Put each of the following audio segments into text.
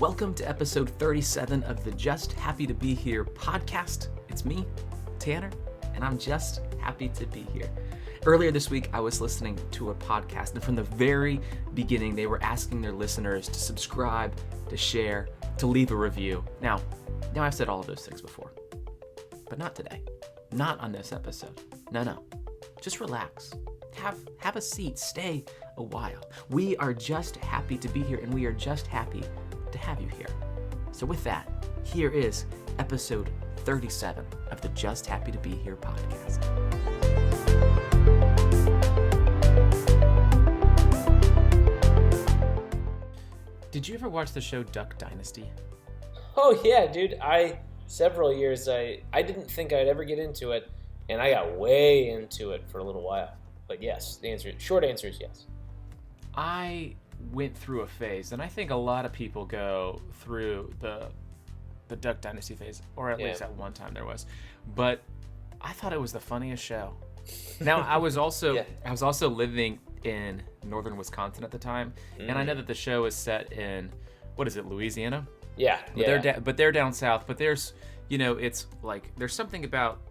Welcome to episode 37 of the Just Happy to Be Here podcast. It's me, Tanner, and I'm just happy to be here. Earlier this week, I was listening to a podcast, and from the very beginning, they were asking their listeners to subscribe, to share, to leave a review. Now I've said all of those things before, but not today. Not on this episode. No. Just relax. Have a seat. Stay a while. We are just happy to be here, and we are just happy to have you here. So with that, here is episode 37 of the Just Happy to Be Here podcast. Did you ever watch the show Duck Dynasty? Oh yeah, dude. Several years I didn't think I'd ever get into it, and I got way into it for a little while. But yes, short answer is yes. I went through a phase, and I think a lot of people go through the Duck Dynasty phase, or at least at one time there was. But I thought it was the funniest show. Now I was also living in northern Wisconsin at the time, and I know that the show is set in Louisiana? Yeah. But they're down south. But there's, it's like there's something about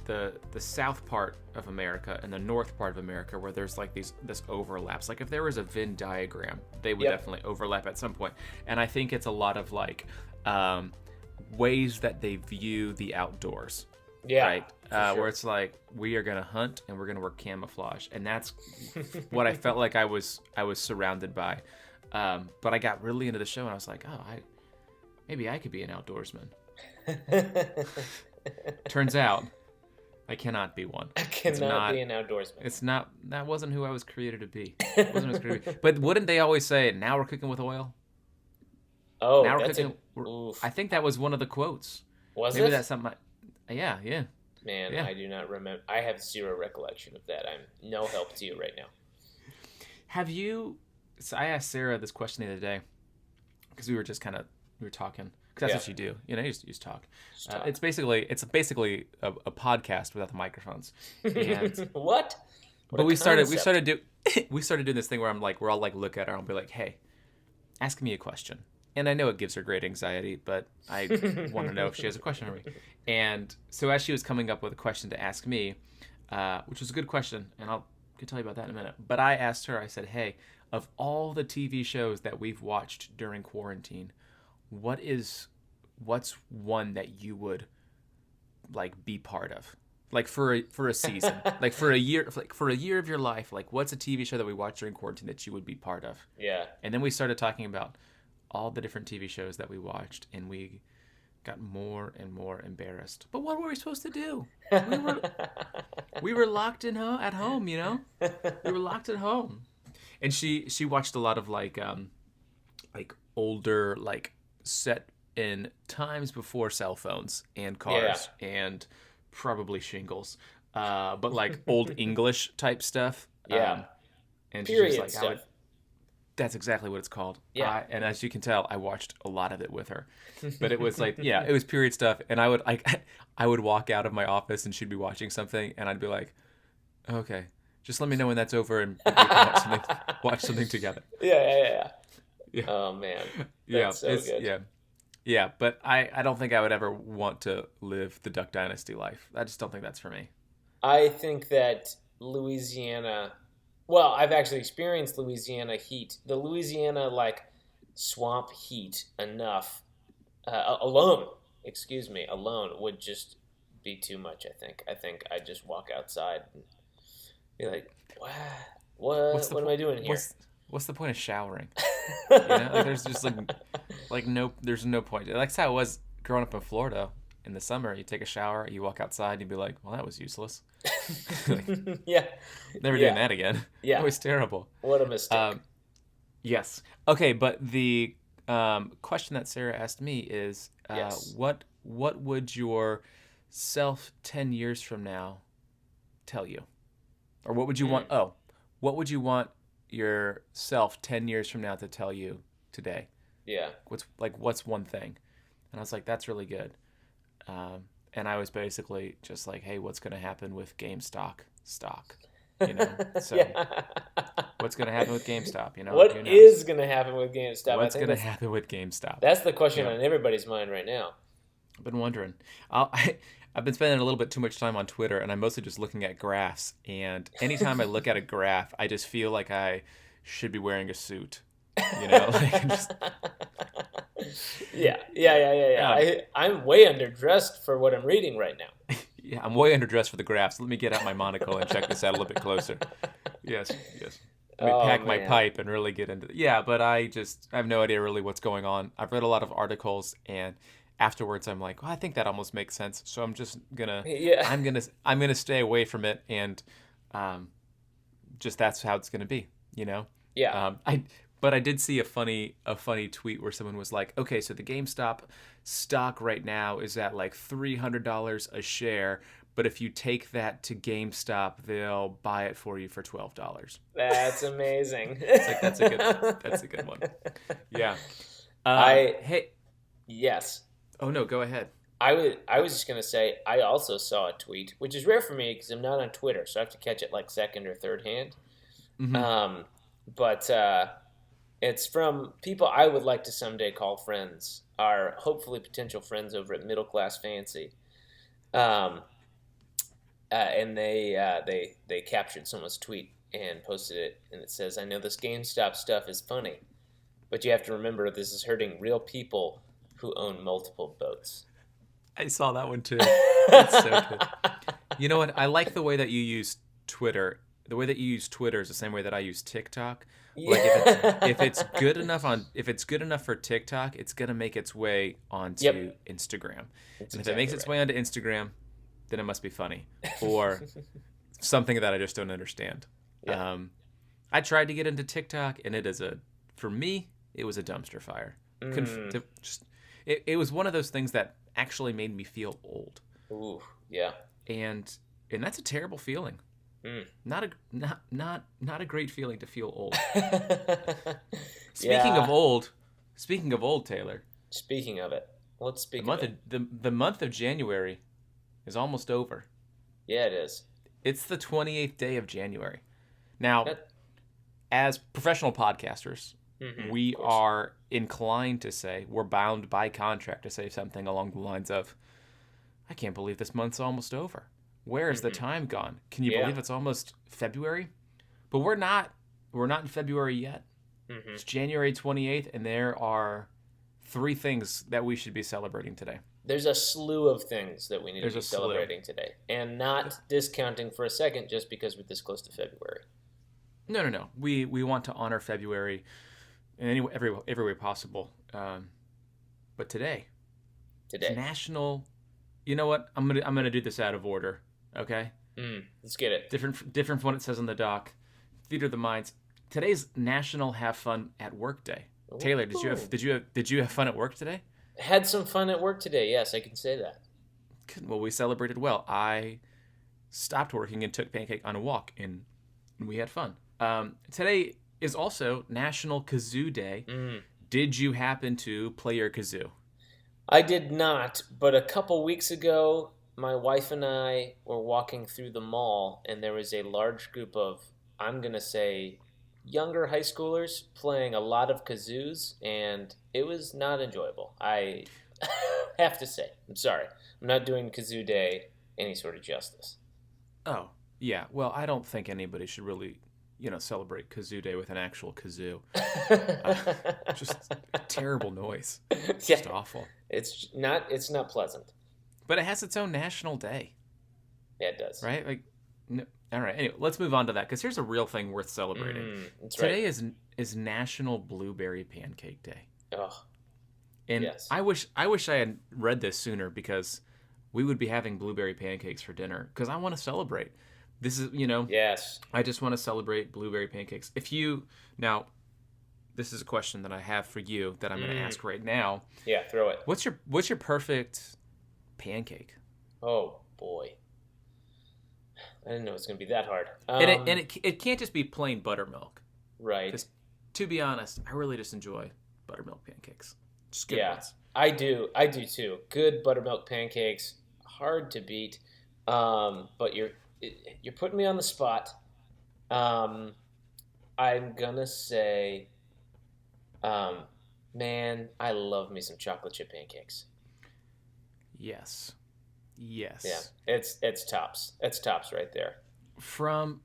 the south part of America and the north part of America where there's like this overlaps. Like if there was a Venn diagram, they would definitely overlap at some point. And I think it's a lot of like ways that they view the outdoors. Yeah. Right. Sure. Where it's like we are gonna hunt and we're gonna wear camouflage, and that's what I felt like I was surrounded by. But I got really into the show, and I was like, maybe I could be an outdoorsman. Turns out, I cannot be one. I cannot be an outdoorsman. That wasn't who I was created to be. But wouldn't they always say, now we're cooking with oil? Oh, now that's I think that was one of the quotes. Maybe that's something yeah. Man, yeah. I do not remember. I have zero recollection of that. I'm no help to you right now. So I asked Sarah this question the other day, because we were talking. Because that's what you do. You just talk. It's basically a podcast without the microphones. And what? But we started doing this thing where we're all like look at her and be like, hey, ask me a question. And I know it gives her great anxiety, but I want to know if she has a question for me. And so as she was coming up with a question to ask me, which was a good question, and I can tell you about that in a minute. But I asked her, I said, hey, of all the TV shows that we've watched during quarantine, what's one that you would like be part of, like for a season, like for a year of your life? Like, what's a TV show that we watched during quarantine that you would be part of? Yeah. And then we started talking about all the different TV shows that we watched, and we got more and more embarrassed. But what were we supposed to do? We were locked at home, We were locked at home. And she watched a lot of like older, like set in times before cell phones and cars and probably shingles, but like old English type stuff. Yeah. And period she's just like, stuff. That's exactly what it's called. Yeah. And as you can tell, I watched a lot of it with her. But it was like, it was period stuff. And I would walk out of my office and she'd be watching something, and I'd be like, okay, just let me know when that's over and we can watch something together. Yeah. Oh man. That's so good. Yeah. But I don't think I would ever want to live the Duck Dynasty life. I just don't think that's for me. I think that Louisiana. Well, I've actually experienced Louisiana heat. The Louisiana, like, swamp heat enough. Alone would just be too much, I think. I think I'd just walk outside and be like, what am I doing here? What's the point of showering? There's just there's no point. That's how it was growing up in Florida. In the summer, you take a shower, you walk outside, and you'd be like, well, that was useless. Yeah. Never doing that again. Yeah. It was terrible. What a mistake. Yes. Okay, but the question that Sarah asked me is, what would your self 10 years from now tell you? Or what would you want? What would you want yourself 10 years from now to tell you today? Yeah. What's one thing? And I was like, that's really good. And I was basically just like, hey, what's going to happen with GameStop stock? So What's going to happen with GameStop? You know, What who knows? is going to happen with GameStop? What's going to happen with GameStop? That's the question Yeah. on everybody's mind right now. I've been wondering. I've been spending a little bit too much time on Twitter, and I'm mostly just looking at graphs. And anytime I look at a graph, I just feel like I should be wearing a suit. You know, like Yeah. I'm way underdressed for what I'm reading right now. Yeah, I'm way underdressed for the graphs. Let me get out my monocle and check this out a little bit closer. Yes. Let me pack my pipe and really get into it. Yeah, but I have no idea really what's going on. I've read a lot of articles, and afterwards I'm like, well, I think that almost makes sense. So I'm just I'm gonna stay away from it, and just that's how it's gonna be, you know. Yeah. But I did see a funny tweet where someone was like, okay, so the GameStop stock right now is at like $300 a share, but if you take that to GameStop, they'll buy it for you for $12. That's amazing. It's like that's a good one. Yeah. Yes. Oh no, go ahead. I was just gonna say I also saw a tweet, which is rare for me because I'm not on Twitter, so I have to catch it like second or third hand. Mm-hmm. But it's from people I would like to someday call friends, are hopefully potential friends over at Middle Class Fancy. And they captured someone's tweet and posted it, and it says, "I know this GameStop stuff is funny, but you have to remember this is hurting real people who own multiple boats." I saw that one too. That's so good. You know what? I like the way that you use Twitter. The way that you use Twitter is the same way that I use TikTok. Like if it's good enough for TikTok, it's gonna make its way onto Instagram. And if it makes its way onto Instagram, then it must be funny or something that I just don't understand. Yeah. I tried to get into TikTok, and for me, it was a dumpster fire. It was one of those things that actually made me feel old. Ooh, yeah. And that's a terrible feeling. Not a great feeling to feel old. Speaking of old, Taylor. Speaking of it, let's speak of it. The month of January is almost over. Yeah, it is. It's the 28th day of January. Now, as professional podcasters, we are inclined to say, we're bound by contract to say something along the lines of, I can't believe this month's almost over. Where is the time gone? Can you believe it's almost February? But we're not in February yet. It's January 28th, and there are 3 things that we should be celebrating today. There's a slew of things that we need to be celebrating today, and not discounting for a second just because we're this close to February. No. We want to honor February in every way possible. But today, it's National. You know what? I'm gonna do this out of order. Okay. Let's get it. Different from what it says on the doc. Theater of the Minds. Today's National Have Fun at Work Day. Ooh. Taylor, did you have fun at work today? Had some fun at work today. Yes, I can say that. Good. Well, we celebrated well. I stopped working and took Pancake on a walk, and we had fun. Today is also National Kazoo Day. Did you happen to play your kazoo? I did not, but a couple weeks ago, my wife and I were walking through the mall, and there was a large group of, I'm going to say, younger high schoolers playing a lot of kazoos, and it was not enjoyable. I have to say. I'm sorry. I'm not doing Kazoo Day any sort of justice. Oh, yeah. Well, I don't think anybody should really, celebrate Kazoo Day with an actual kazoo. Just a terrible noise. It's just awful. It's not pleasant. But it has its own national day. Yeah, it does. Right? All right. Anyway, let's move on to that, because here's a real thing worth celebrating. Today is National Blueberry Pancake Day. Oh. And yes. I wish I had read this sooner, because we would be having blueberry pancakes for dinner, because I want to celebrate. This is, Yes. I just want to celebrate blueberry pancakes. Now, this is a question that I have for you that I'm going to ask right now. Yeah, throw it. What's your perfect pancake? Oh boy, I didn't know it was going to be that hard. And it can't just be plain buttermilk, right? Because to be honest, I really just enjoy buttermilk pancakes. Just good ones. I do too. Good buttermilk pancakes, hard to beat. But you're putting me on the spot. I'm gonna say, man, I love me some chocolate chip pancakes. Yes. Yeah, Yes. it's tops. It's tops right there. From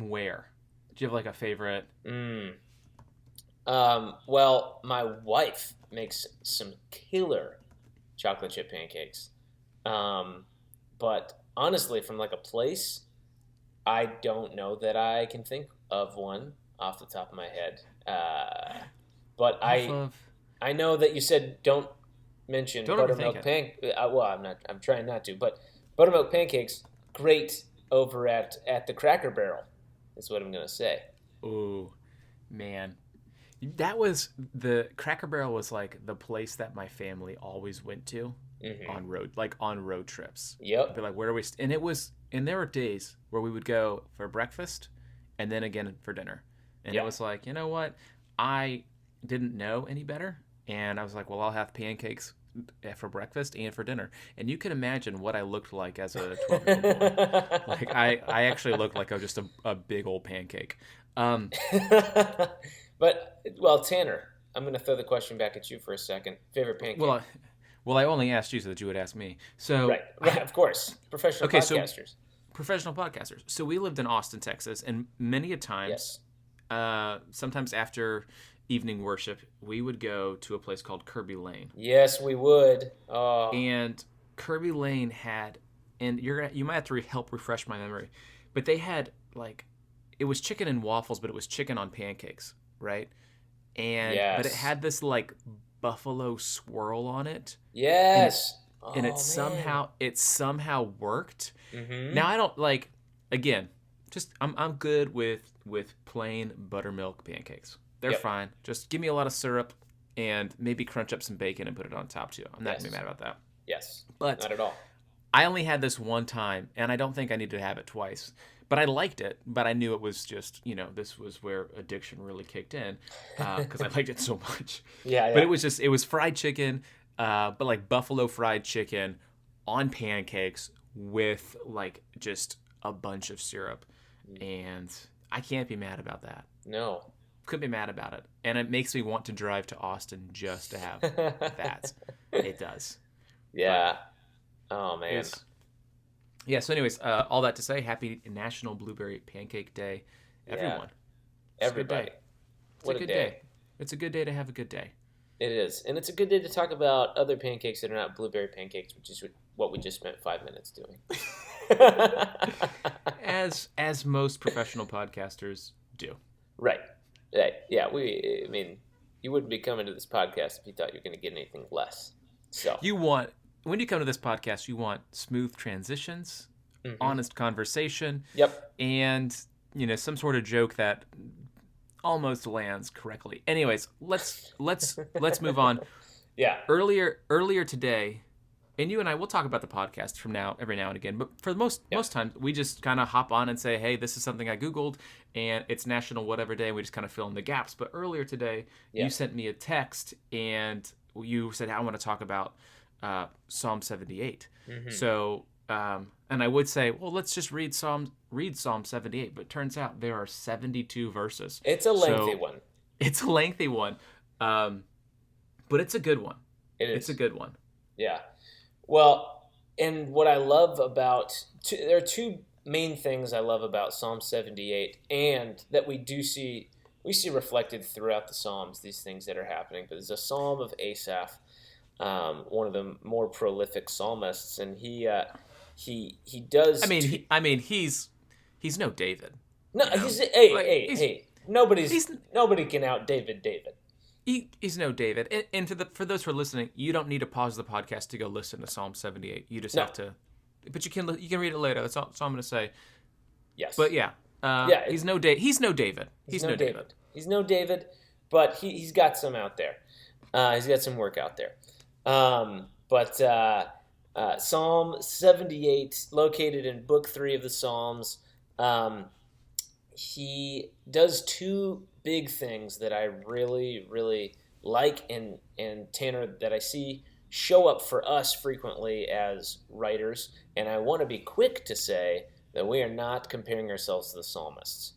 where? Do you have like a favorite? Mm. Well, my wife makes some killer chocolate chip pancakes. Um, but honestly, from like a place, I don't know that I can think of one off the top of my head. But Off I of I know that you said don't mention Don't overthink buttermilk it. well, I'm not. I'm trying not to. But buttermilk pancakes, great over at the Cracker Barrel, is what I'm gonna say. Ooh, man. That was the Cracker Barrel was like the place that my family always went to Hmm. on road trips. I'd be Yep. like, where are we? And there were days where we would go for breakfast and then again for dinner. And it Yeah. was like, you know what? I didn't know any better. And I was like, well, I'll have pancakes for breakfast and for dinner. And you can imagine what I looked like as a 12-year-old boy. Like, I actually looked like I was just a big old pancake. Um, But well, Tanner, I'm going to throw the question back at you for a second. Favorite well, pancake? I only asked you so that you would ask me. So, Right, right, of course. Professional okay, so podcasters. professional podcasters. So we lived in Austin, Texas, and many a times, Yes. sometimes after evening worship, we would go to a place called Kirby Lane, Yes, we would. Oh, and Kirby Lane had, and you might have to help refresh my memory, but they had like, it was chicken and waffles, but it was chicken on pancakes, right? But it yes. had this like buffalo swirl on it, and it Yes. and it Oh man. somehow worked. Mm-hmm. Now I don't like, again, just I'm good with plain buttermilk pancakes. They're Yep. fine. Just give me a lot of syrup and maybe crunch up some bacon and put it on top too. I'm not gonna be Yes. mad about that. Yes. But Not at all. I only had this one time, and I don't think I need to have it twice. But I liked it, but I knew it was just, this was where addiction really kicked in because I liked it so much. Yeah, But yeah. it was fried chicken, but like buffalo fried chicken on pancakes with like just a bunch of syrup. And I can't be mad about that. No. Couldn't be mad about it. And it makes me want to drive to Austin just to have that. It does. But Yeah. Oh it man. was Yeah, so anyways, all that to say, happy National Blueberry Pancake Day, Yeah. everyone. It's a good Everybody. day. It's a What a good day. day. It's a good day to have a good day. It is. And it's a good day to talk about other pancakes that are not blueberry pancakes, which is what we just spent 5 minutes doing. As most professional podcasters do. Right. Right. Yeah, I mean, you wouldn't be coming to this podcast if you thought you were going to get anything less. So, When you come to this podcast, you want smooth transitions, hmm. honest conversation, Yep. and some sort of joke that almost lands correctly. Anyways, let's move on. Yeah. Earlier today, and you and I will talk about the podcast from now every now and again, but for Yeah. most times we just kind of hop on and say, hey, this is something I googled and it's National Whatever Day, and we just kind of fill in the gaps. But earlier today you Yeah. sent me a text and you said, I want to talk about Psalm 78. Hmm. So and I would say, well, let's just read Psalm 78, but it turns out there are 72 verses. It's a lengthy So one. it's a lengthy one, but it's a good one. It It's a is. good one. Yeah. Well, and what I love about there are two main things I love about Psalm 78, and that we see reflected throughout the Psalms, these things that are happening. But there's a Psalm of Asaph, one of the more prolific psalmists, and he I does mean, two. he's no David, No, you know. he's hey Like hey hey. Nobody's he's nobody can out David. David. he's no David. And for those who are listening, you don't need to pause the podcast to go listen to Psalm 78. You just No. have to, but you can read it later. That's all I'm going to say. Yes. But yeah, Yeah. he's no David. He's no David. He's no David. He's no David, but he's got some out there. He's got some work out there. But Psalm 78, located in Book 3 of the Psalms, he does two big things that I really, really like, and Tanner, that I see show up for us frequently as writers. And I want to be quick to say that we are not comparing ourselves to the psalmists.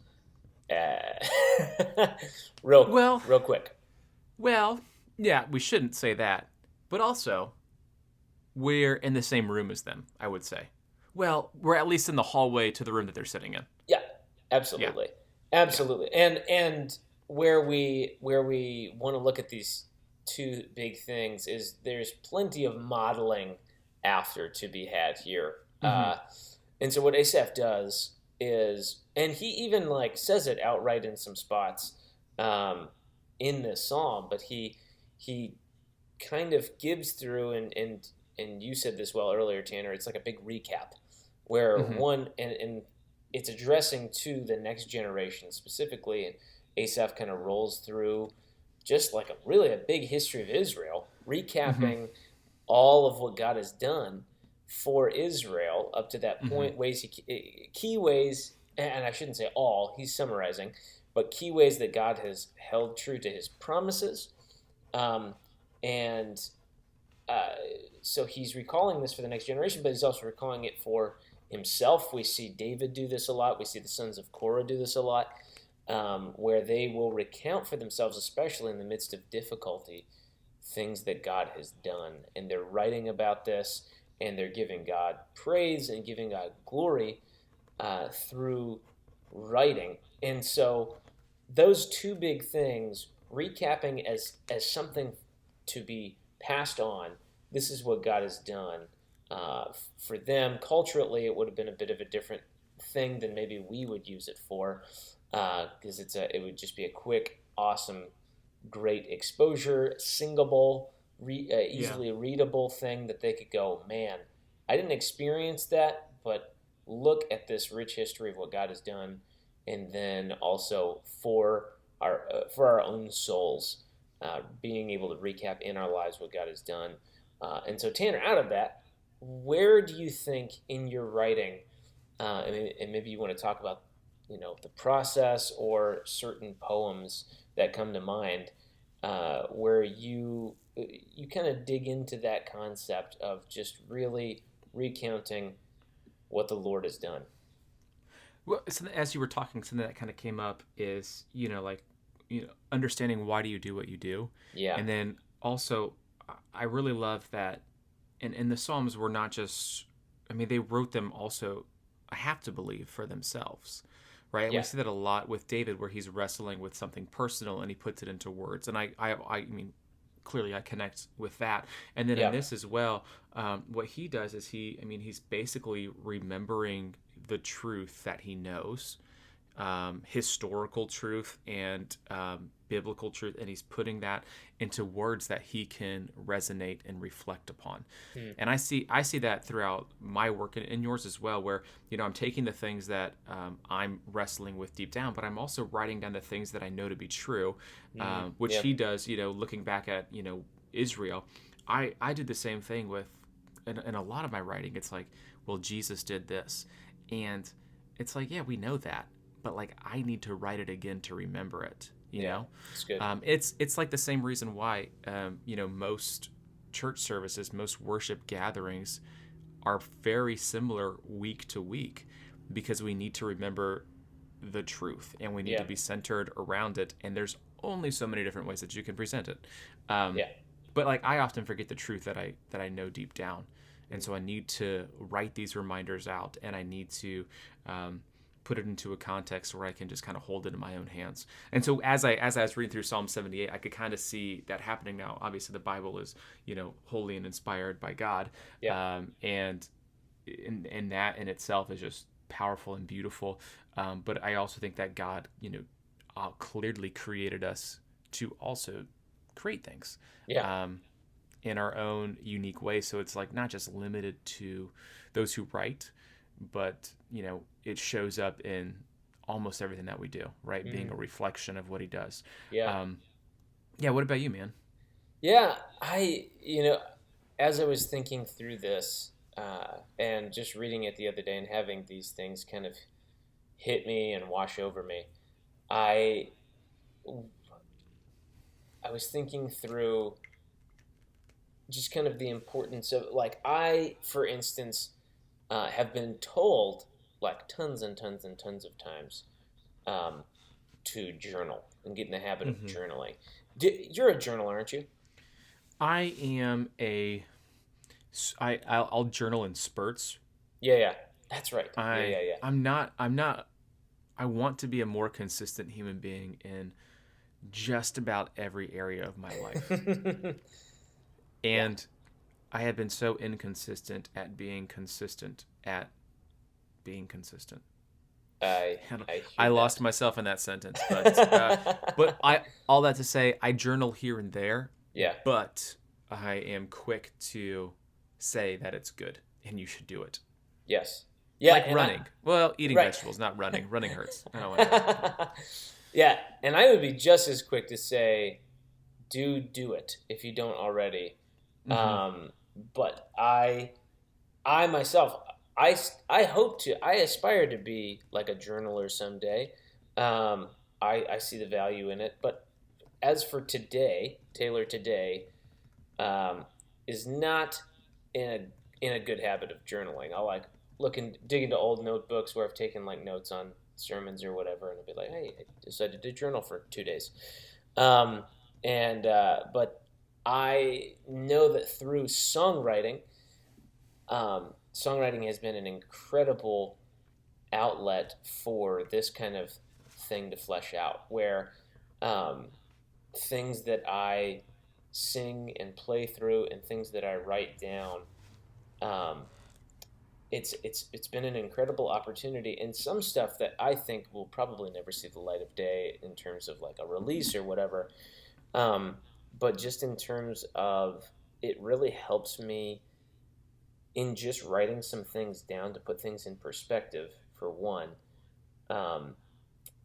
Well, real quick. well, yeah, we shouldn't say that. But also, we're in the same room as them, I would say. Well, we're at least in the hallway to the room that they're sitting in. Yeah, Yeah. absolutely, Yeah. absolutely. And where we want to look at these two big things is there's plenty of modeling after to be had here. Mm-hmm. And so what Asaph does is, and he even like says it outright in some spots um, in this psalm, but he kind of gives through and you said this well earlier, Tanner. It's like a big recap where Mm-hmm. one and it's addressing to the next generation specifically, and Asaph kind of rolls through just like a big history of Israel, Mm-hmm. recapping all of what God has done for Israel up to that Mm-hmm. point. Key ways, and I shouldn't say all. He's summarizing, but key ways that God has held true to His promises, um, and uh, so he's recalling this for the next generation, but he's also recalling it for himself. We see David do this a lot. We see the sons of Korah do this a lot, where they will recount for themselves, especially in the midst of difficulty, things that God has done. And they're writing about this, and they're giving God praise and giving God glory through writing. And so those two big things, recapping as something to be passed on. This is what God has done for them. Culturally, it would have been a bit of a different thing than maybe we would use it for, because it would just be a quick, awesome, great exposure, singable, Yeah. easily readable thing that they could go, man, I didn't experience that, but look at this rich history of what God has done, and then also for our own souls, being able to recap in our lives what God has done. And so, Tanner, out of that, where do you think in your writing, and maybe you want to talk about, the process or certain poems that come to mind, where you kind of dig into that concept of just really recounting what the Lord has done. Well, so as you were talking, something that kind of came up is, like, understanding why do you do what you do. Yeah, And then also, I really love that. And the Psalms were not just, I mean, they wrote them also, I have to believe, for themselves. Right. And we yeah, see that a lot with David, where he's wrestling with something personal and he puts it into words. And I mean, clearly I connect with that. And then in yeah, this as well, what he does is he's basically remembering the truth that he knows, historical truth and biblical truth, and he's putting that into words that he can resonate and reflect upon. hmm, And I see that throughout my work and yours as well, where I'm taking the things that I'm wrestling with deep down, but I'm also writing down the things that I know to be true, which yeah, he does. Looking back at Israel, I did the same thing with in a lot of my writing. It's like, well, Jesus did this, and it's like, yeah, we know that, but like I need to write it again to remember it. yeah. It's good. It's like the same reason why most church services, most worship gatherings are very similar week to week, because we need to remember the truth and we need to Yeah, be centered around it. And there's only so many different ways that you can present it. Um, yeah, but like I often forget the truth that I know deep down, and so I need to write these reminders out, and I need to put it into a context where I can just kind of hold it in my own hands. And so as I was reading through Psalm 78, I could kind of see that happening now. Obviously, the Bible is holy and inspired by God, yeah, and in that in itself is just powerful and beautiful. But I also think that God clearly created us to also create things yeah, um, in our own unique way. So it's like not just limited to those who write, but it shows up in almost everything that we do, right? Being hmm, a reflection of what he does. yeah, Um, yeah. What about you, man? yeah. As I was thinking through this and just reading it the other day and having these things kind of hit me and wash over me, I I was thinking through just kind of the importance of like for instance, have been told like tons and tons and tons of times, um, to journal and get in the habit of Mm-hmm. journaling. You're a journaler, aren't you? I am I'll journal in spurts. Yeah. That's right. I Yeah. I'm not I want to be a more consistent human being in just about every area of my life. Yeah. And I have been so inconsistent at being consistent at being consistent. I And I I hear lost myself in that sentence, but I all that to say, I journal here and there, Yeah. but I am quick to say that it's good and you should do it. Yes. Yeah, Like and running. Well, eating right. vegetables, not running. Running hurts. I don't want to do it. But Yeah, and I would be just as quick to say, do it if you don't already. mm-hmm. But I myself, I hope to, I aspire to be like a journaler someday. I see the value in it. But as for today, Taylor today, um, is not in a good habit of journaling. I'll like dig into old notebooks where I've taken like notes on sermons or whatever, and I'll be like, hey, I decided to journal for 2 days. Um, but I know that through songwriting has been an incredible outlet for this kind of thing to flesh out, where um, things that I sing and play through and things that I write down, um, it's been an incredible opportunity, and some stuff that I think will probably never see the light of day in terms of like a release or whatever. Um, but just in terms of, it really helps me in just writing some things down to put things in perspective, for one. Um,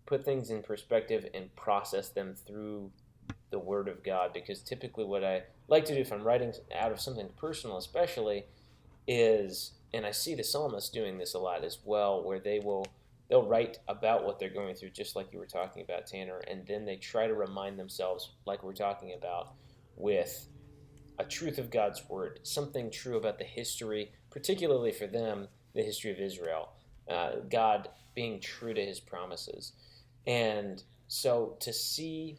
Put things in perspective and process them through the Word of God. Because typically, what I like to do if I'm writing out of something personal, especially, is, and I see the psalmists doing this a lot as well, where they'll write about what they're going through, just like you were talking about, Tanner, and then they try to remind themselves, like we're talking about, with a truth of God's word, something true about the history, particularly for them, the history of Israel, God being true to His promises, and so to see,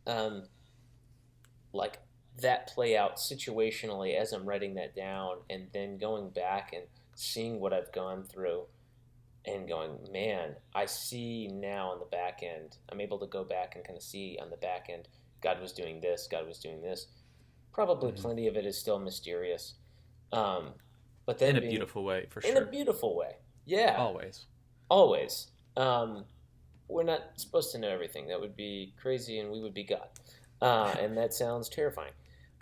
um, like that play out situationally as I'm writing that down, and then going back and seeing what I've gone through and going, man, I see now on the back end, I'm able to go back and kind of see on the back end, God was doing this, God was doing this. Probably Mm-hmm. plenty of it is still mysterious. But In then a being beautiful way, for in a sure. beautiful way. Yeah, Always. always. Um, we're not supposed to know everything. That would be crazy, and we would be God. And that sounds terrifying.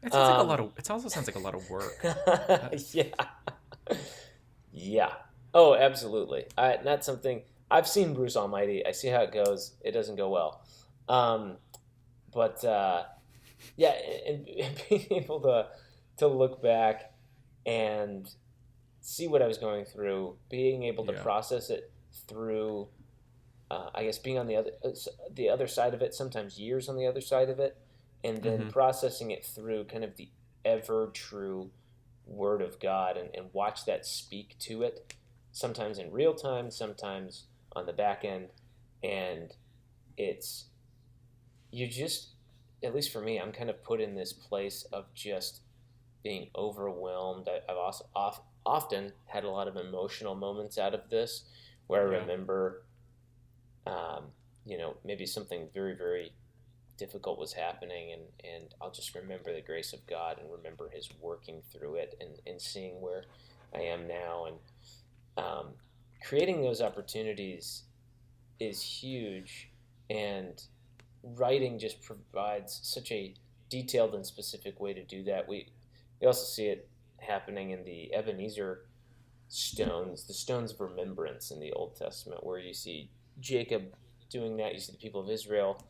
It sounds like a lot Um, of. It also sounds like a lot of work. yeah, yeah. Oh, absolutely. Not something I've seen Bruce Almighty. I see how it goes. It doesn't go well. Um, but yeah, and being able to look back and see what I was going through, being able to Yeah. process it through, I guess being on the other side of it, sometimes years on the other side of it, and then Mm-hmm. processing it through kind of the ever true Word of God, and watch that speak to it, sometimes in real time, sometimes on the back end, and it's, you just, at least for me, I'm kind of put in this place of just being overwhelmed. I've also often had a lot of emotional moments out of this, where I Yeah. remember, um, maybe something very, very difficult was happening, and I'll just remember the grace of God and remember His working through it, and seeing where I am now, and um, creating those opportunities is huge, and writing just provides such a detailed and specific way to do that. We also see it happening in the Ebenezer stones, the stones of remembrance in the Old Testament, where you see Jacob doing that. You see the people of Israel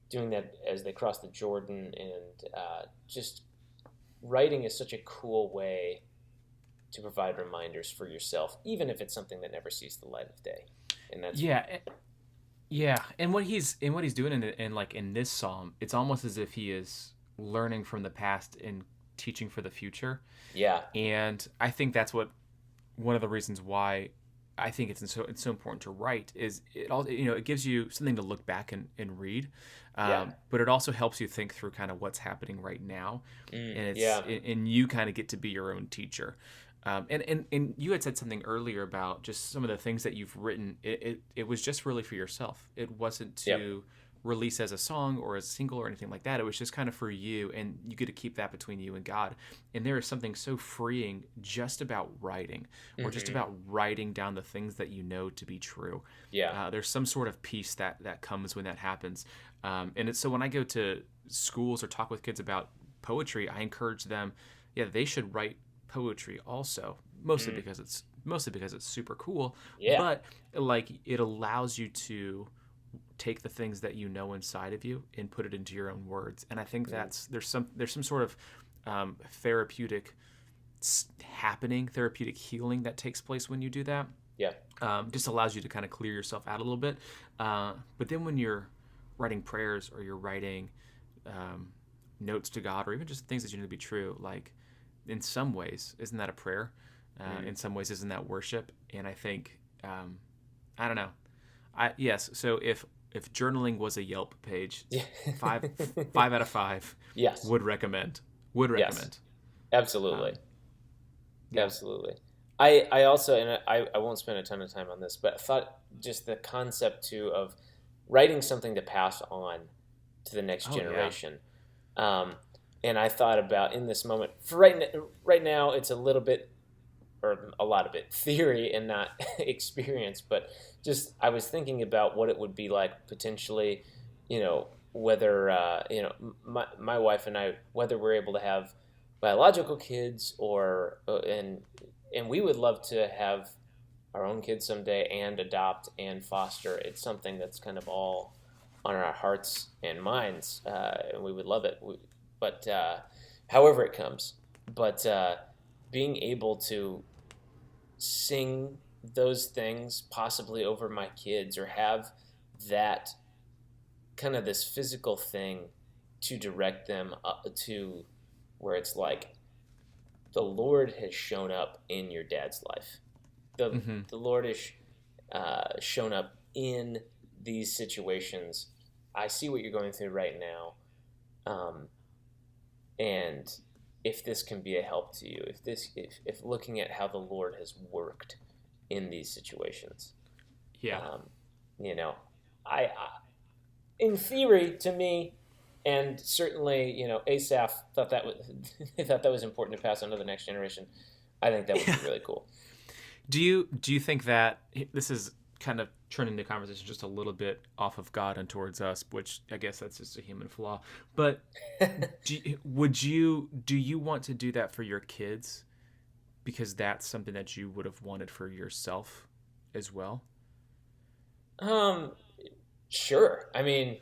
doing that as they cross the Jordan, and just writing is such a cool way to provide reminders for yourself, even if it's something that never sees the light of day. And that's Yeah. Yeah. And what he's doing in this psalm, it's almost as if he is learning from the past and teaching for the future. yeah, And I think that's one of the reasons why I think it's so important to write is it all, it gives you something to look back and read, but it also helps you think through kind of what's happening right now, and and you kind of get to be your own teacher. And you had said something earlier about just some of the things that you've written. It was just really for yourself. It wasn't to release as a song or as a single or anything like that. It was just kind of for you, and you get to keep that between you and God. And there is something so freeing just about writing, or just about writing down the things that you know to be true. There's some sort of peace that comes when that happens. So when I go to schools or talk with kids about poetry, I encourage them, they should write poetry also, mostly because it's super cool. But like, it allows you to take the things that you know inside of you and put it into your own words. And I think there's some sort of therapeutic healing that takes place when you do that. Just allows you to kind of clear yourself out a little bit. But then when you're writing prayers, or you're writing notes to God, or even just things that you know to be true, like, in some ways, isn't that a prayer? In some ways, isn't that worship? And I think, I don't know. So if journaling was a Yelp page, 5 out of 5. Would recommend. Yes. Absolutely. Absolutely. I also, and I won't spend a ton of time on this, but I thought just the concept too of writing something to pass on to the next generation. And I thought about, in this moment, for right now, it's a little bit, or a lot of it, theory and not experience. But just, I was thinking about what it would be like potentially, whether my wife and I, whether we're able to have biological kids, or and we would love to have our own kids someday, and adopt and foster. It's something that's kind of all on our hearts and minds, and we would love it. But however it comes, but being able to sing those things possibly over my kids, or have that kind of this physical thing to direct them up to where it's like, the Lord has shown up in your dad's life. The Lord has shown up in these situations. I see what you're going through right now. And if this can be a help to you, if looking at how the Lord has worked in these situations, I in theory, to me, and certainly, Asaph thought that was important to pass on to the next generation. I think that would be really cool. Do you think that this is kind of turning the conversation just a little bit off of God and towards us, which I guess that's just a human flaw, but do you want to do that for your kids, because that's something that you would have wanted for yourself as well? Sure. I mean,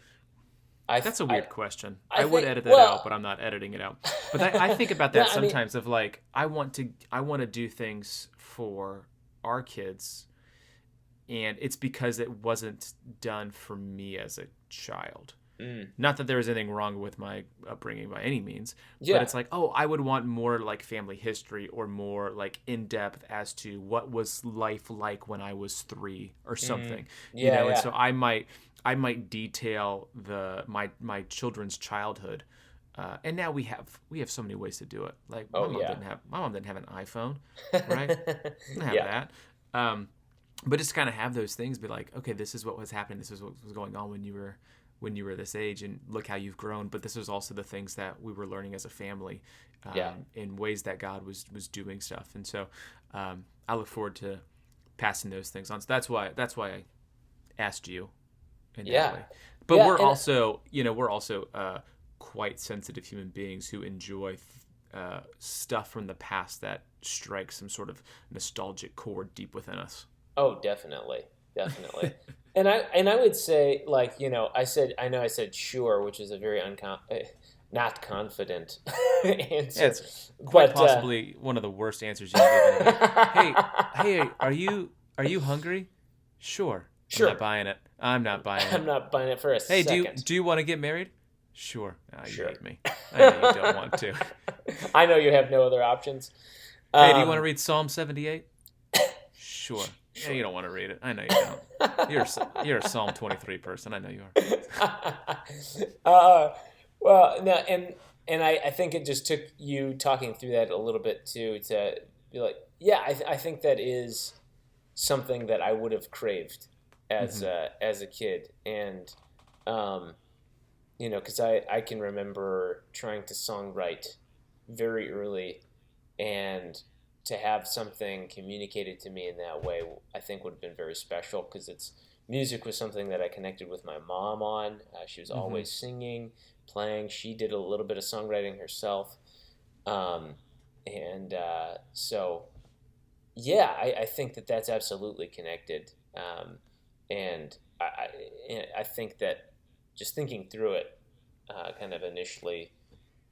that's a weird question. I would edit that out, but I'm not editing it out. But I think about that sometimes. Of like, I want to do things for our kids, and it's because it wasn't done for me as a child. Not that there was anything wrong with my upbringing by any means, but it's like, I would want more like family history, or more like in depth as to what was life like when I was 3 or something. And so I might detail my children's childhood, and now we have so many ways to do it. Like, my mom didn't have an iPhone, right? Didn't have that. But just kind of have those things, be like, okay, this is what was happening. This is what was going on when you were this age, and look how you've grown. But this was also the things that we were learning as a family, in ways that God was doing stuff. And so I look forward to passing those things on. So that's why I asked you in that way. But we're also quite sensitive human beings who enjoy stuff from the past that strikes some sort of nostalgic chord deep within us. Oh, definitely. And I would say, like, I said sure, which is a very not confident answer. It's quite possibly one of the worst answers you've given. Hey, are you hungry? Sure. I'm not buying it. I'm not buying it for a second. Hey, do you want to get married? Sure. You hate me. I know you don't want to. I know you have no other options. Hey, do you want to read Psalm 78? Sure. Sure. you don't want to read it. I know you don't. You're a Psalm 23 person. I know you are. Well, no, and I think it just took you talking through that a little bit too to be like, yeah, I think that is something that I would have craved as a kid, and because I can remember trying to songwrite very early, and to have something communicated to me in that way, I think would have been very special, because music was something that I connected with my mom on. She was always singing, playing. She did a little bit of songwriting herself. So, yeah, I think that that's absolutely connected. And I think that just thinking through it kind of initially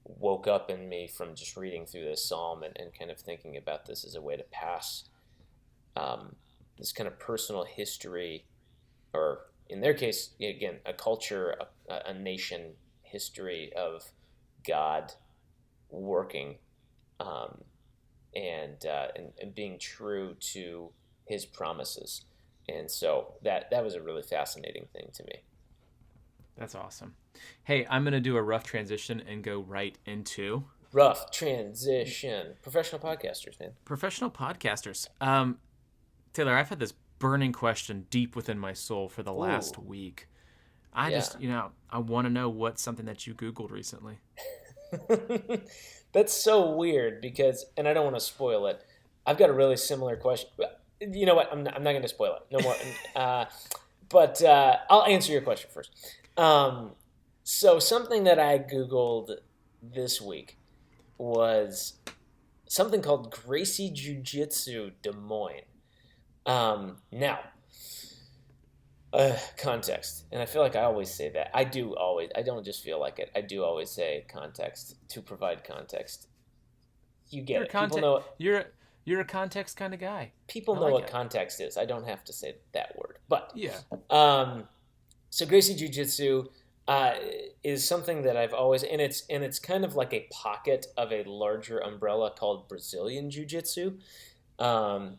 woke up in me from just reading through this psalm and kind of thinking about this as a way to pass this kind of personal history, or in their case, again, a culture, a nation history of God working and being true to his promises. And so that was a really fascinating thing to me. That's awesome. Hey, I'm going to do a rough transition and go right into... Rough transition. Professional podcasters, man. Professional podcasters. Taylor, I've had this burning question deep within my soul for the last week. I want to know what's something that you Googled recently. That's so weird because, and I don't want to spoil it, I've got a really similar question. You know what? I'm not going to spoil it. No more. But I'll answer your question first. So something that I Googled this week was something called Gracie Jiu Jitsu Des Moines. Now, context, and I feel like I always say that. I don't just feel like it. I do always say context to provide context. You get it. People know you're a context kind of guy. People know what context is. I don't have to say that word. But yeah. So Gracie Jiu Jitsu is something that I've always, and it's kind of like a pocket of a larger umbrella called Brazilian Jiu Jitsu. I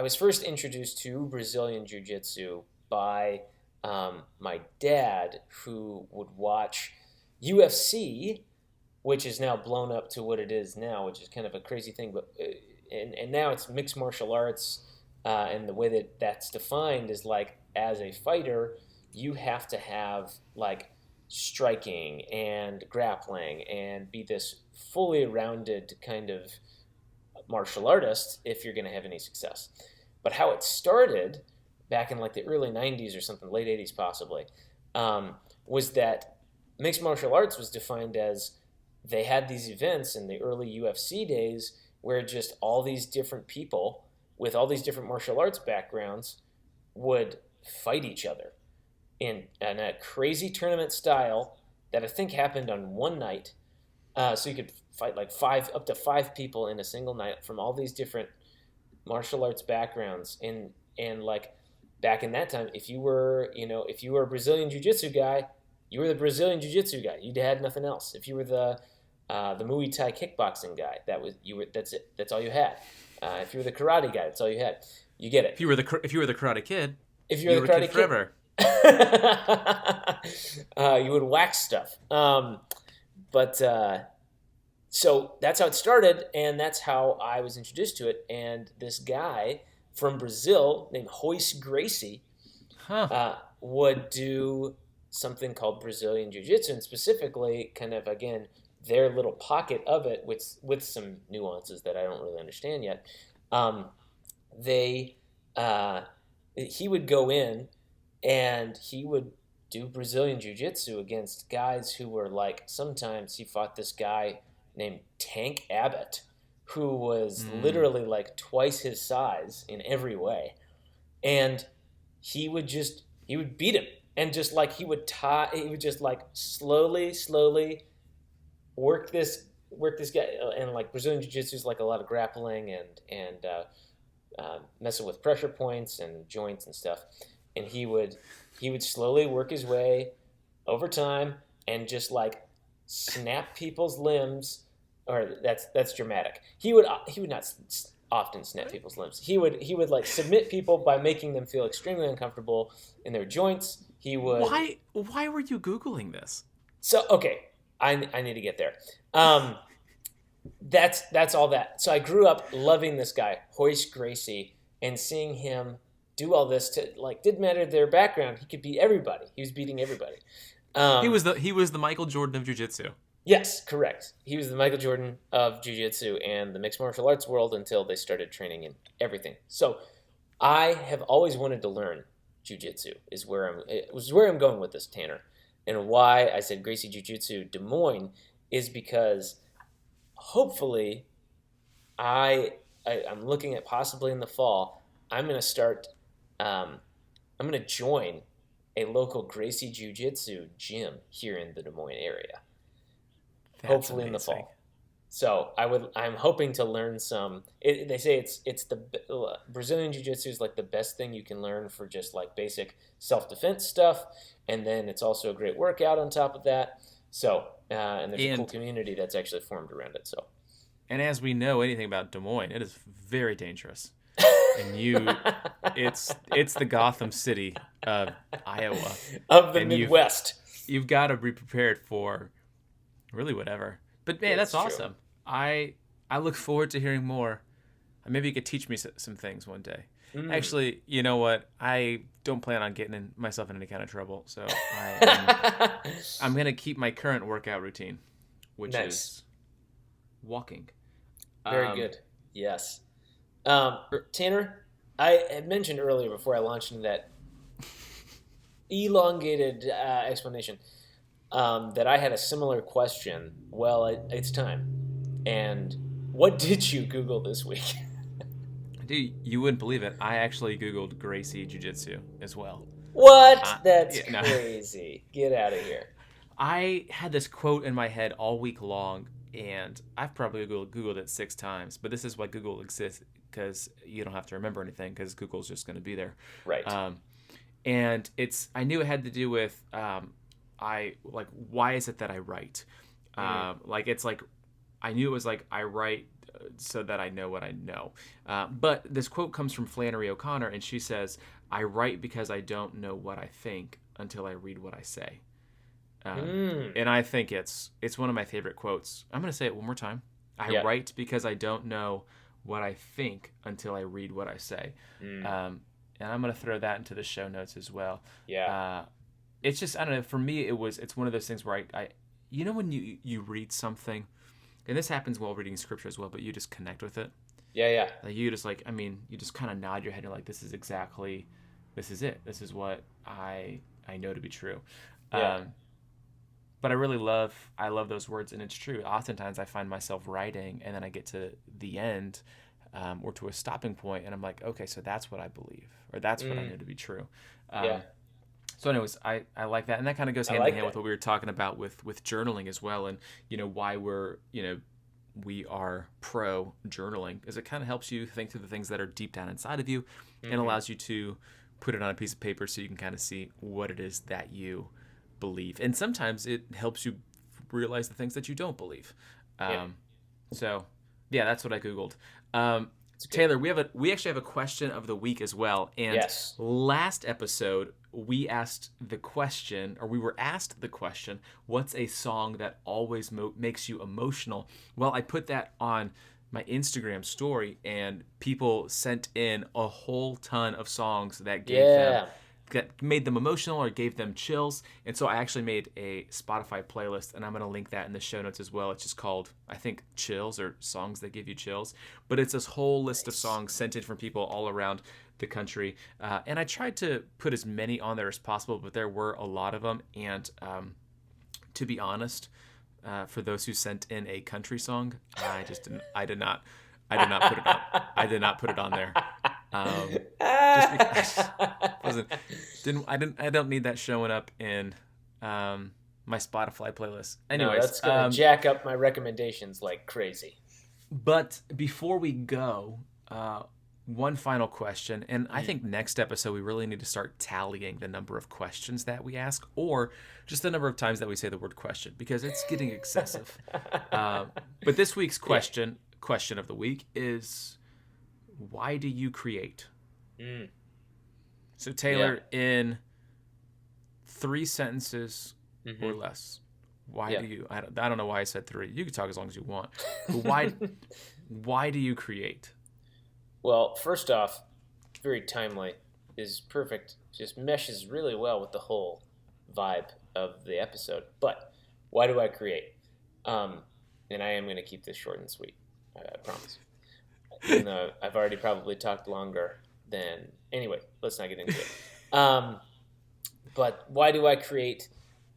was first introduced to Brazilian Jiu Jitsu by my dad, who would watch UFC, which is now blown up to what it is now, which is kind of a crazy thing. But and now it's mixed martial arts, and the way that that's defined is like, as a fighter, you have to have like striking and grappling and be this fully rounded kind of martial artist if you're going to have any success. But how it started back in like the early 90s or something, late 80s possibly, was that mixed martial arts was defined as, they had these events in the early UFC days where just all these different people with all these different martial arts backgrounds would fight each other in a crazy tournament style that I think happened on one night. So you could fight like up to five people in a single night from all these different martial arts backgrounds. And like back in that time, if you were a Brazilian Jiu-Jitsu guy, you were the Brazilian Jiu-Jitsu guy. You had nothing else. If you were the Muay Thai kickboxing guy, that's it. That's all you had. If you were the karate guy, that's all you had. You get it. If you were the Karate Kid, if you were the Karate Kid forever. You would wax stuff. So that's how it started, and that's how I was introduced to it. And this guy from Brazil named Royce Gracie would do something called Brazilian Jiu-Jitsu, and specifically kind of, again, their little pocket of it with some nuances that I don't really understand yet. He would go in and he would do Brazilian Jiu-Jitsu against guys who were like, sometimes he fought this guy named Tank Abbott, who was literally like twice his size in every way. And he would beat him. And just like he would just like slowly work this guy. And like Brazilian Jiu-Jitsu is like a lot of grappling and messing with pressure points and joints and stuff. And he would slowly work his way over time and just like snap people's limbs. Or that's dramatic. He would not often snap people's limbs. He would like submit people by making them feel extremely uncomfortable in their joints. He would. Why were you Googling this? So okay, I need to get there. That's all that. So I grew up loving this guy, Hoist Gracie, and seeing him do all this to like didn't matter their background. He could beat everybody. He was beating everybody. He was the Michael Jordan of Jiu Jitsu. Yes, correct. He was the Michael Jordan of Jiu Jitsu and the mixed martial arts world until they started training in everything. So I have always wanted to learn Jiu Jitsu. Is where I'm going with this, Tanner, and why I said Gracie Jiu Jitsu Des Moines is because hopefully I'm looking at possibly in the fall. I'm going to start. I'm going to join a local Gracie Jiu Jitsu gym here in the Des Moines area. That's hopefully amazing. In the fall. So I'm hoping to learn some. They say it's the Brazilian Jiu Jitsu is like the best thing you can learn for just like basic self-defense stuff, and then it's also a great workout on top of that. So and there's a cool community that's actually formed around it. So, and as we know anything about Des Moines, it is very dangerous. And it's the Gotham City of Iowa, of the Midwest. You've got to be prepared for really whatever. But man, that's awesome. True. I look forward to hearing more. Maybe you could teach me some things one day. Actually, you know what? I don't plan on getting myself in any kind of trouble, so I'm going to keep my current workout routine, which is walking. Very good. Yes. Tanner, I had mentioned earlier before I launched into that elongated explanation that I had a similar question. Well, it's time. And what did you Google this week? Dude, you wouldn't believe it. I actually Googled Gracie Jiu Jitsu as well. What? That's crazy. Get out of here. I had this quote in my head all week long, and I've probably Googled it 6 times. But this is why Google exists, because you don't have to remember anything, because Google's just going to be there. Right. And I knew it had to do with why is it that I write? I knew it was like I write so that I know what I know. But this quote comes from Flannery O Connor, and she says, "I write because I don't know what I think until I read what I say." And I think it's one of my favorite quotes. I'm going to say it one more time. I write because I don't know what I think until I read what I say. And I'm going to throw that into the show notes as well. Yeah. It's just, I don't know, for me, it's one of those things where I you know when you read something, and this happens while reading scripture as well, but you just connect with it. Yeah. Like you just you just kind of nod your head and you're like, this is it. This is what I know to be true. Yeah. But I love those words, and it's true. Oftentimes I find myself writing, and then I get to the end or to a stopping point, and I'm like, okay, so that's what I believe, or that's what I know to be true. So anyways, I like that, and that kind of goes hand in hand with what we were talking about with journaling as well, and why we are pro journaling, is it kind of helps you think through the things that are deep down inside of you, and allows you to put it on a piece of paper so you can kind of see what it is that you believe, and sometimes it helps you realize the things that you don't believe. So yeah, that's what I Googled. Taylor, we actually have a question of the week as well. And last episode we were asked the question, what's a song that always makes you emotional? Well, I put that on my Instagram story, and people sent in a whole ton of songs that that made them emotional or gave them chills. And so I actually made a Spotify playlist, and I'm going to link that in the show notes as well. It's just called, I think, Chills, or Songs That Give You Chills. But it's this whole list of songs sent in from people all around the country. And I tried to put as many on there as possible, but there were a lot of them. And to be honest, for those who sent in a country song, I did not put it on. I did not put it on there. Just because I don't need that showing up in my Spotify playlist. Anyways, that's gonna jack up my recommendations like crazy. But before we go, one final question, and I think next episode we really need to start tallying the number of questions that we ask, or just the number of times that we say the word question, because it's getting excessive. But this week's question of the week is, why do you create? Mm. So Taylor, in 3 sentences or Mhm. less, why do you? I don't know why I said 3. You can talk as long as you want. But why do you create? Well, first off, very timely, is perfect. Just meshes really well with the whole vibe of the episode. But why do I create? And I am going to keep this short and sweet. I promise. Even though I've already probably talked longer than. Anyway, let's not get into it. But why do I create?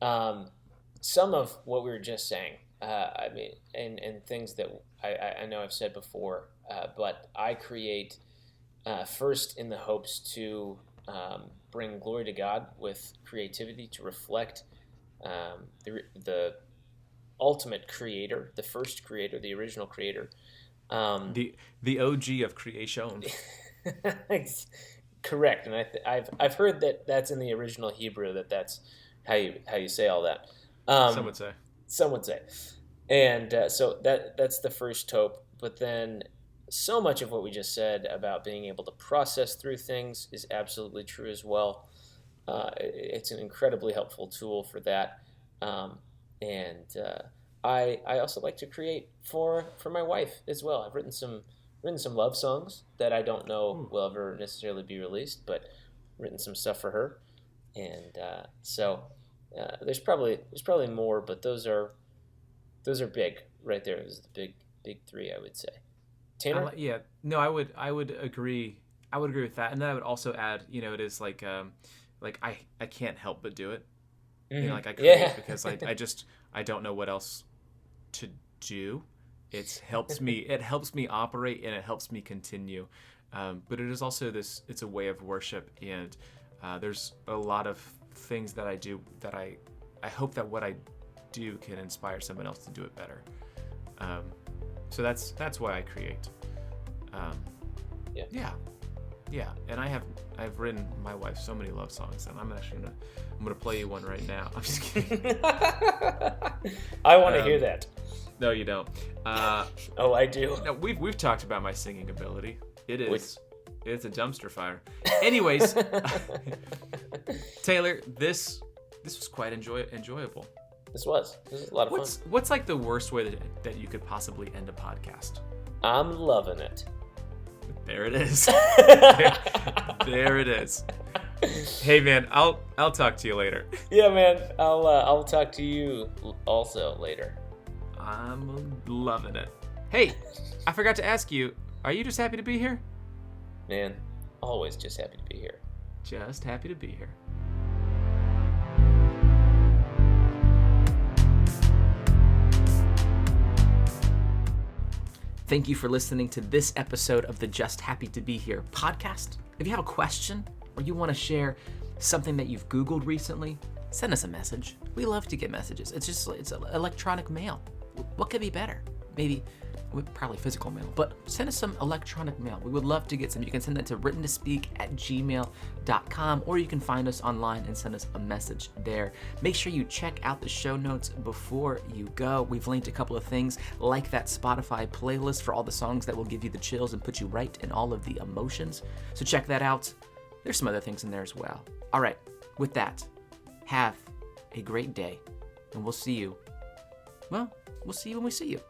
Some of what we were just saying. I mean, and things that I know I've said before. But I create first in the hopes to bring glory to God with creativity, to reflect the ultimate creator, the first creator, the original creator. The OG of creation. Correct, and I've heard that that's in the original Hebrew, that's how you say all that. Some would say. Some would say, and so that's the first hope. But then, so much of what we just said about being able to process through things is absolutely true as well. It's an incredibly helpful tool for that, and I also like to create for my wife as well. I've written some love songs that I don't know will ever necessarily be released, but written some stuff for her, and so there's probably more, but those are big right there. Those are the big 3, I would say. Tanner? No, I would agree. I would agree with that, and then I would also add, it is like I can't help but do it. Mm-hmm. Like I create because I don't know what else to do. It helps me operate, and it helps me continue. But it is also it's a way of worship, and there's a lot of things that I do that I hope that what I do can inspire someone else to do it better. So that's why I create. Yeah. And I've written my wife so many love songs, and I'm gonna play you one right now. I'm just kidding. I want to hear that. No, you don't. Oh, I do. No, we've talked about my singing ability. It's a dumpster fire. Anyways, Taylor, this was quite enjoyable. This was a lot of fun. What's like the worst way that you could possibly end a podcast? I'm loving it. There it is. there it is. Hey man, I'll talk to you later. Yeah, man. I'll talk to you also later. I'm loving it. Hey, I forgot to ask you, are you just happy to be here? Man, always just happy to be here. Just happy to be here. Thank you for listening to this episode of the Just Happy to Be Here podcast. If you have a question or you want to share something that you've Googled recently, send us a message. We love to get messages. It's electronic mail. What could be better? Probably physical mail, but send us some electronic mail. We would love to get some. You can send that to writtentospeak@gmail.com, or you can find us online and send us a message there. Make sure you check out the show notes before you go. We've linked a couple of things like that Spotify playlist for all the songs that will give you the chills and put you right in all of the emotions. So check that out. There's some other things in there as well. All right, with that, have a great day, and we'll see you when we see you.